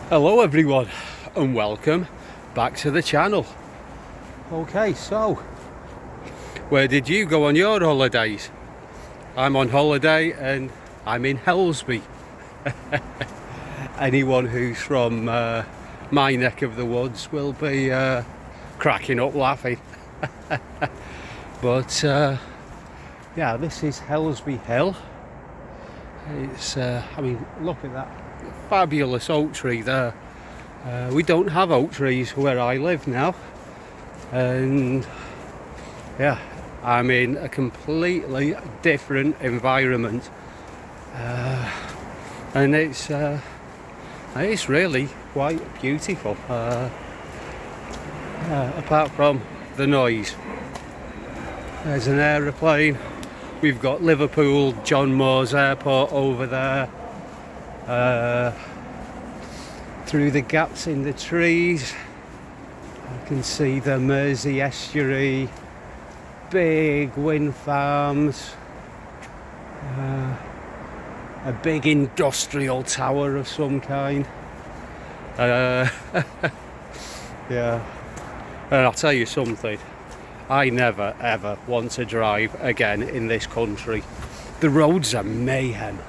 Hello everyone and welcome back to the channel. Okay, so where did you go on your holidays? I'm on holiday and I'm in Hellsby. Anyone who's from my neck of the woods will be cracking up laughing. But yeah, this is Helsby Hill. It's I mean, look at that fabulous oak tree there. We don't have oak trees where I live now, and yeah, I'm in a completely different environment, and it's really quite beautiful, apart from the noise. There's an aeroplane. We've got Liverpool John Moores Airport over there. Through the gaps in the trees I can see the Mersey estuary, big wind farms, a big industrial tower of some kind. Yeah, and I'll tell you something, I never ever want to drive again in this country. The roads are mayhem.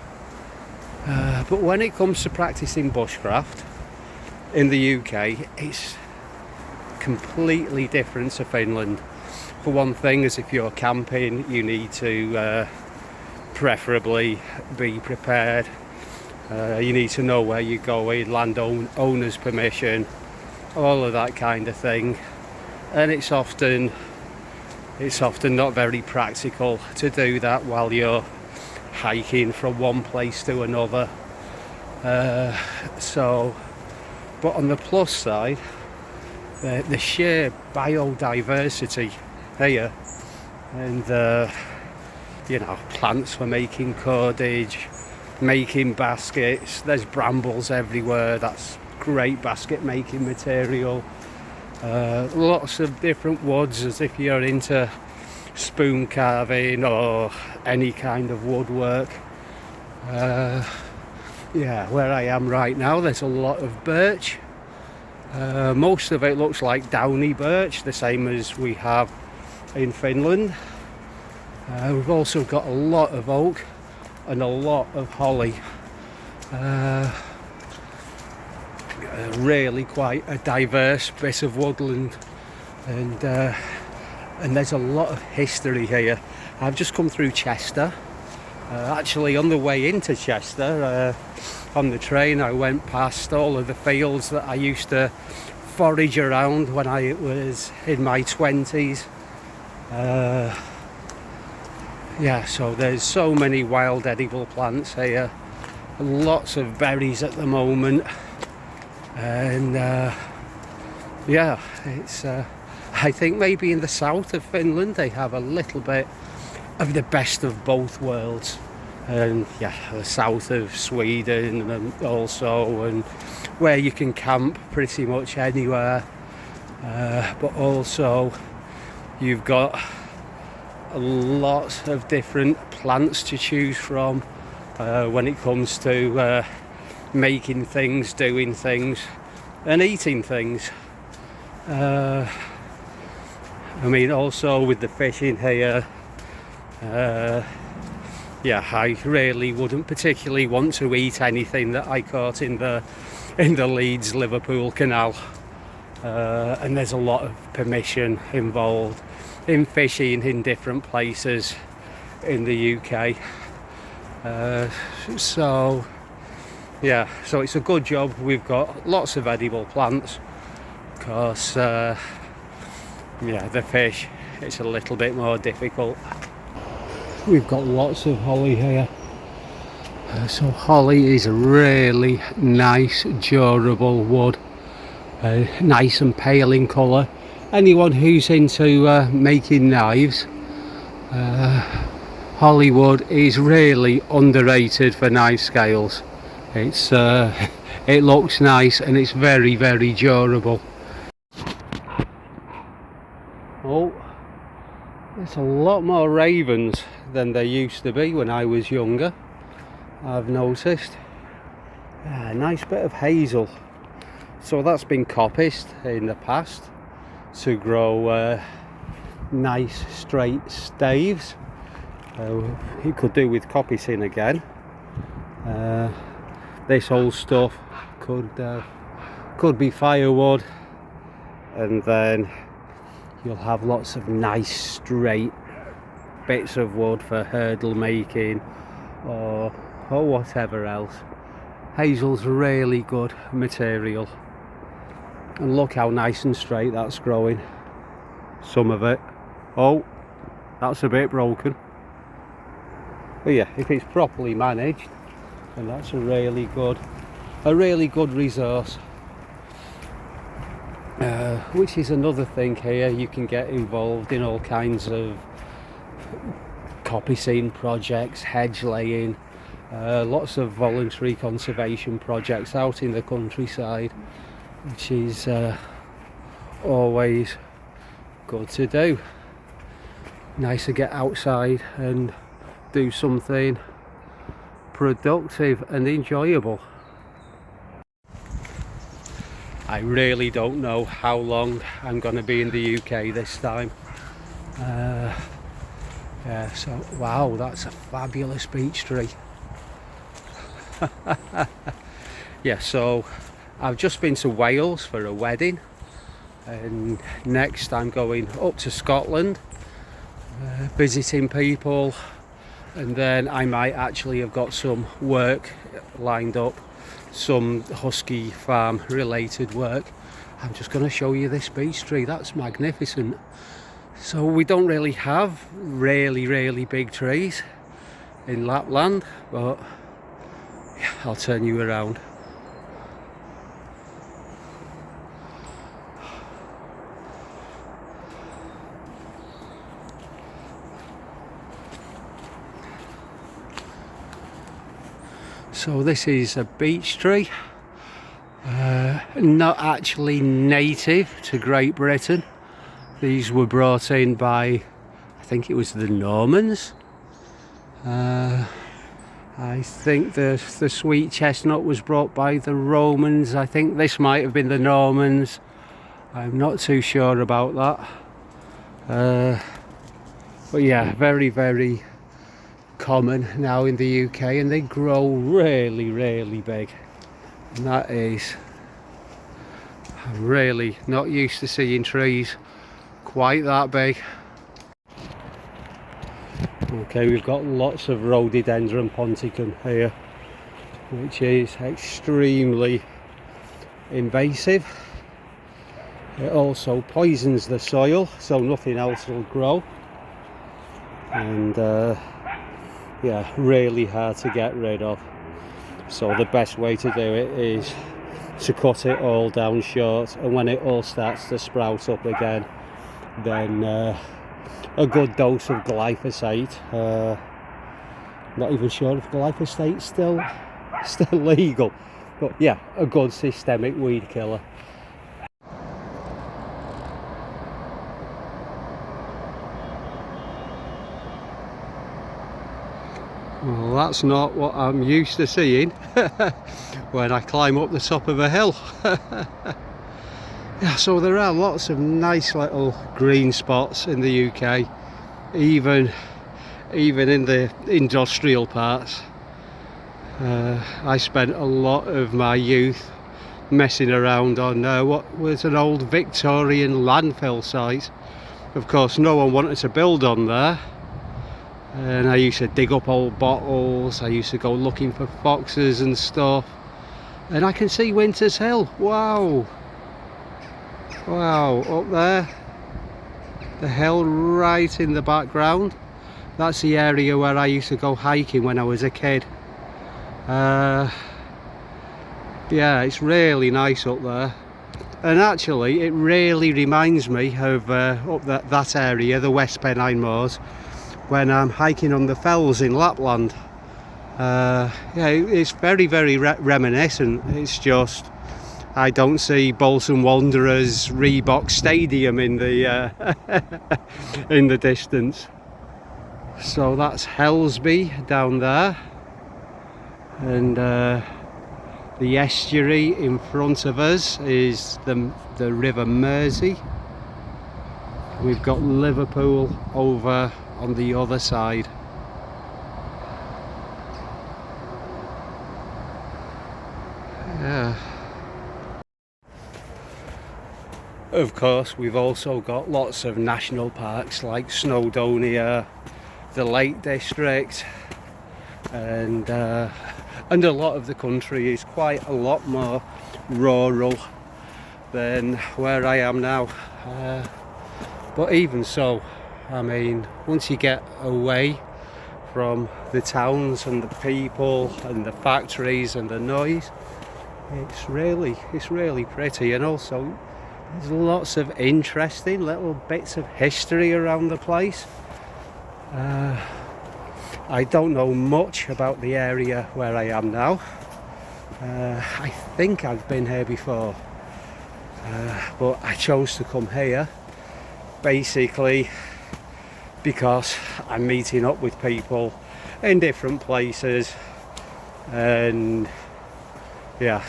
But when it comes to practicing bushcraft in the UK, it's completely different to Finland. For one thing, as if you're camping, you need to preferably be prepared. You need to know where you're going, landowner's permission, all of that kind of thing. And it's often not very practical to do that while you're hiking from one place to another. But on the plus side, the sheer biodiversity here, and you know, plants for making cordage, making baskets. There's brambles everywhere. That's great basket making material. Lots of different woods, as if you're into spoon carving or any kind of woodwork. Yeah, where I am right now, there's a lot of birch. Most of it looks like downy birch, the same as we have in Finland. We've also got a lot of oak and a lot of holly. Really quite a diverse bit of woodland, and there's a lot of history here. I've just come through Chester. Actually, on the way into Chester, on the train, I went past all of the fields that I used to forage around when I was in my 20s. Yeah, so there's so many wild edible plants here, lots of berries at the moment, and yeah, it's I think maybe in the south of Finland they have a little bit of the best of both worlds, and yeah, the south of Sweden and also, and where you can camp pretty much anywhere, but also you've got a lot of different plants to choose from when it comes to making things, doing things and eating things. I mean, also with the fishing here, yeah, I really wouldn't particularly want to eat anything that I caught in the Leeds Liverpool canal, and there's a lot of permission involved in fishing in different places in the UK. So yeah, so it's a good job we've got lots of edible plants, because yeah, the fish, it's a little bit more difficult. We've got lots of holly here. So holly is a really nice, durable wood, nice and pale in colour. Anyone who's into making knives, holly wood is really underrated for knife scales. It's it looks nice and it's very, very durable. Oh, there's a lot more ravens than there used to be when I was younger, I've noticed. Nice bit of hazel So that's been coppiced in the past to grow nice straight staves. You could do with coppicing again. This whole stuff could be firewood, and then you'll have lots of nice straight bits of wood for hurdle making or whatever else. Hazel's really good material, and look how nice and straight that's growing. Some of it, oh, that's a bit broken. But yeah, if it's properly managed, then that's a really good resource. Which is another thing here, you can get involved in all kinds of coppicing projects, hedge laying, lots of voluntary conservation projects out in the countryside, which is always good to do. Nice to get outside and do something productive and enjoyable. I really don't know how long I'm going to be in the UK this time. Yeah, so wow, that's a fabulous beech tree. Yeah, so I've just been to Wales for a wedding, and next I'm going up to Scotland, visiting people, and then I might actually have got some work lined up, some husky farm related work. I'm just going to show you this beech tree. That's magnificent. So we don't really have really big trees in Lapland, but yeah, I'll turn you around. So this is a beech tree, not actually native to Great Britain. These were brought in by, I think it was the Normans. I think the sweet chestnut was brought by the Romans. I think this might have been the Normans. I'm not too sure about that. But yeah, very common now in the UK, and they grow really big, and that is, I'm really not used to seeing trees quite that big. Okay, we've got lots of rhododendron ponticum here, which is extremely invasive. It also poisons the soil, so nothing else will grow, and yeah, really hard to get rid of. So the best way to do it is to cut it all down short, and when it all starts to sprout up again, then a good dose of glyphosate. Not even sure if glyphosate's still legal, but yeah, a good systemic weed killer. Well, that's not what I'm used to seeing when I climb up the top of a hill. Yeah, so there are lots of nice little green spots in the UK, even in the industrial parts. I spent a lot of my youth messing around on what was an old Victorian landfill site. Of course, no one wanted to build on there. And I used to dig up old bottles, I used to go looking for foxes and stuff. And I can see Winter's Hill, wow, up there, the hill right in the background. That's the area where I used to go hiking when I was a kid. Yeah, it's really nice up there. And actually, it really reminds me of up that area, the West Pennine Moors, when I'm hiking on the fells in Lapland. Yeah, it's very reminiscent. It's just I don't see Bolton Wanderers Reebok Stadium in the in the distance. So that's Hellsby down there, and The estuary in front of us is the River Mersey. We've got Liverpool over on the other side. Yeah. Of course, we've also got lots of national parks like Snowdonia, the Lake District, and a lot of the country is quite a lot more rural than where I am now. But even so, I mean, once you get away from the towns and the people and the factories and the noise, it's really pretty. And also there's lots of interesting little bits of history around the place. I don't know much about the area where I am now. I think I've been here before, but I chose to come here basically because I'm meeting up with people in different places, and yeah,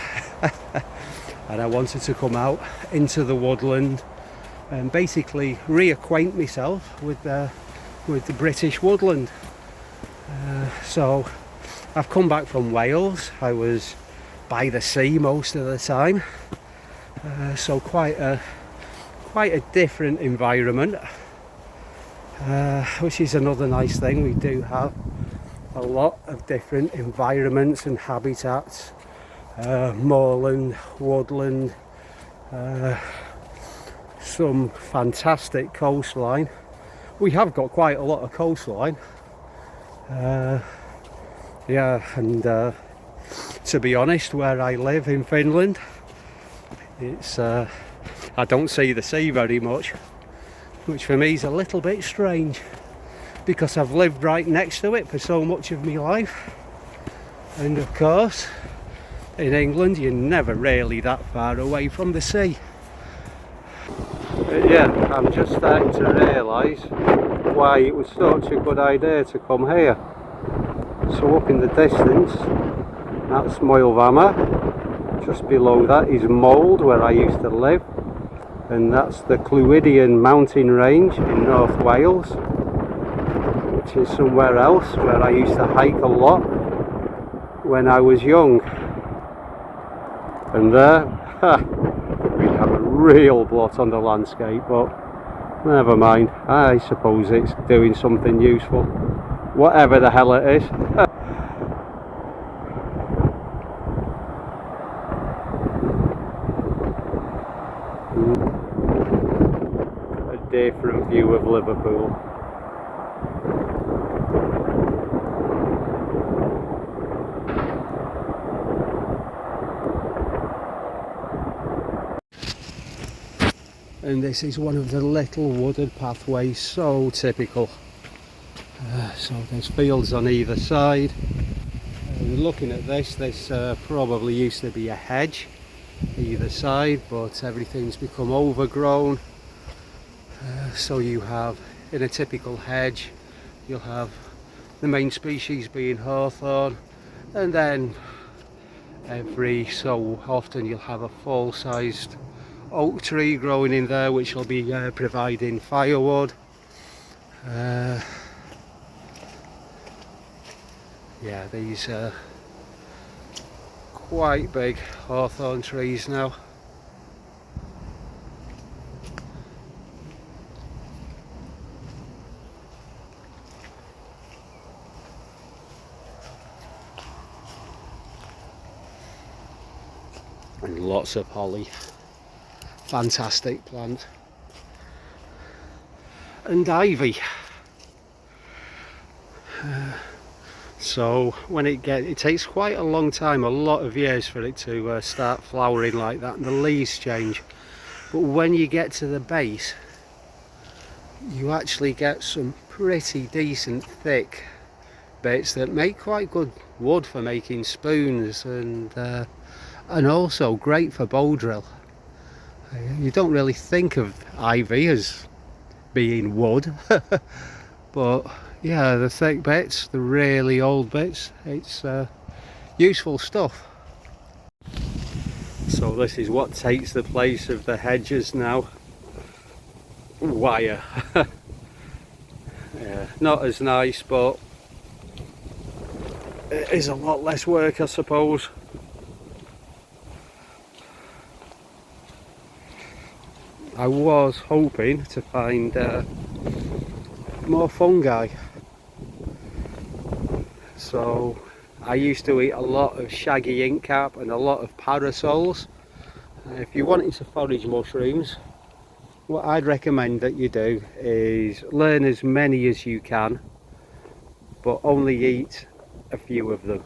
and I wanted to come out into the woodland and basically reacquaint myself with the British woodland. So I've come back from Wales. I was by the sea most of the time, so quite a different environment, which is another nice thing. We do have a lot of different environments and habitats, moorland, woodland, some fantastic coastline. We have got quite a lot of coastline, yeah, and to be honest, where I live in Finland, it's I don't see the sea very much, which for me is a little bit strange because I've lived right next to it for so much of my life. And of course, in England, you're never really that far away from the sea. But yeah, I'm just starting to realise why it was such a good idea to come here. So up in the distance, that's Moelvama. Just below that is Mold, where I used to live. And that's the Clwydian mountain range in North Wales, which is somewhere else where I used to hike a lot when I was young. And there, we have a real blot on the landscape, but never mind. I suppose it's doing something useful, whatever the hell it is. A different view of Liverpool. And this is one of the little wooded pathways, so typical. So there's fields on either side. Looking at this probably used to be a hedge either side, but everything's become overgrown. So you have, in a typical hedge, you'll have the main species being hawthorn, and then every so often you'll have a full-sized oak tree growing in there, which will be providing firewood. Yeah, these are quite big hawthorn trees now. And lots of holly. Fantastic plant. And ivy. So when it takes quite a long time, a lot of years for it to start flowering like that, and the leaves change. But when you get to the base, you actually get some pretty decent thick bits that make quite good wood for making spoons, and also great for bow drill. You don't really think of ivy as being wood, but yeah, the thick bits, the really old bits, it's useful stuff. So this is what takes the place of the hedges now. Wire. Yeah, not as nice, but it is a lot less work, I suppose. I was hoping to find more fungi. So I used to eat a lot of shaggy inkcap and a lot of parasols. If you're wanting to forage mushrooms, what I'd recommend that you do is learn as many as you can, but only eat a few of them.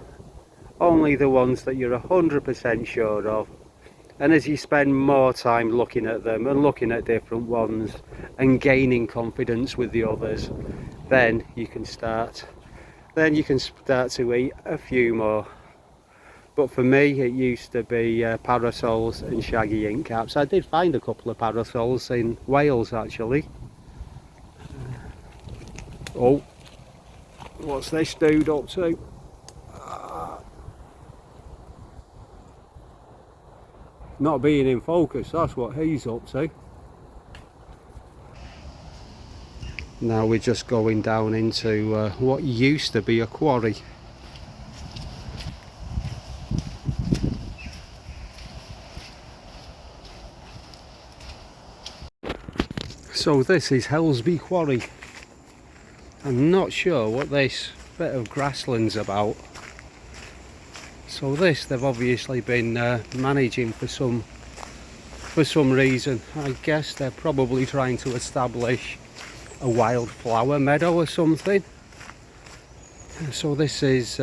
Only the ones that you're 100% sure of. And as you spend more time looking at them and looking at different ones and gaining confidence with the others, then you can start to eat a few more. But for me, it used to be parasols and shaggy inkcaps. I did find a couple of parasols in Wales, actually. Oh, what's this dude up to? Not being in focus, that's what he's up to. Now we're just going down into what used to be a quarry. So this is Hellsby Quarry. I'm not sure what this bit of grassland's about. So this they've obviously been managing for some reason. I guess they're probably trying to establish a wildflower meadow or something. So this is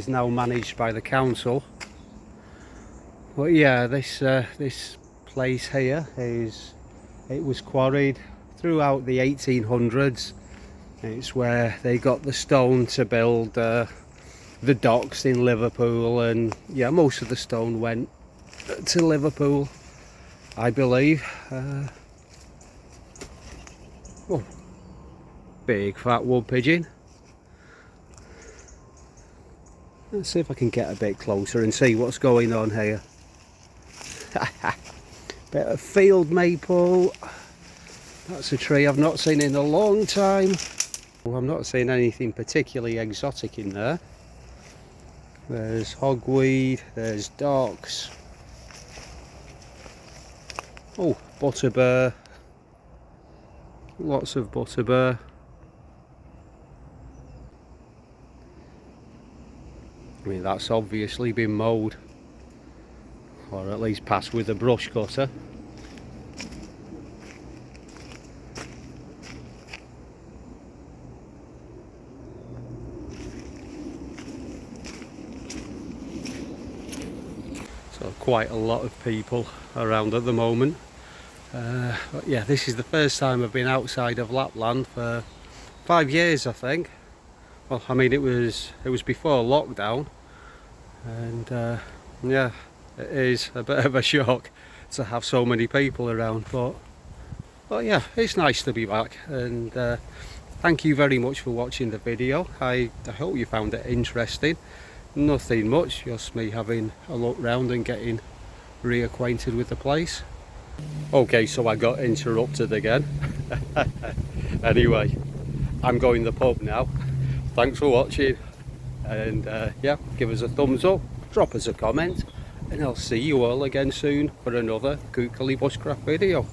now managed by the council. But yeah, this place here it was quarried throughout the 1800s. It's where they got the stone to build the docks in Liverpool, and yeah, most of the stone went to Liverpool, I believe. Oh, big fat wood pigeon. Let's see if I can get a bit closer and see what's going on here. Bit of field maple. That's a tree I've not seen in a long time. Well, I'm not seeing anything particularly exotic in there. There's hogweed, there's docks. Oh, butterbur. Lots of butterbur. I mean, that's obviously been mowed, or at least passed with a brush cutter. So quite a lot of people around at the moment. But yeah, this is the first time I've been outside of Lapland for 5 years, I think. Well, I mean, it was before lockdown, and yeah, it is a bit of a shock to have so many people around. But yeah, it's nice to be back, and thank you very much for watching the video. I hope you found it interesting. Nothing much, just me having a look round and getting reacquainted with the place. Okay, so I got interrupted again. Anyway, I'm going to the pub now. Thanks for watching, and yeah, give us a thumbs up, drop us a comment, and I'll see you all again soon for another Kookily Bushcraft video.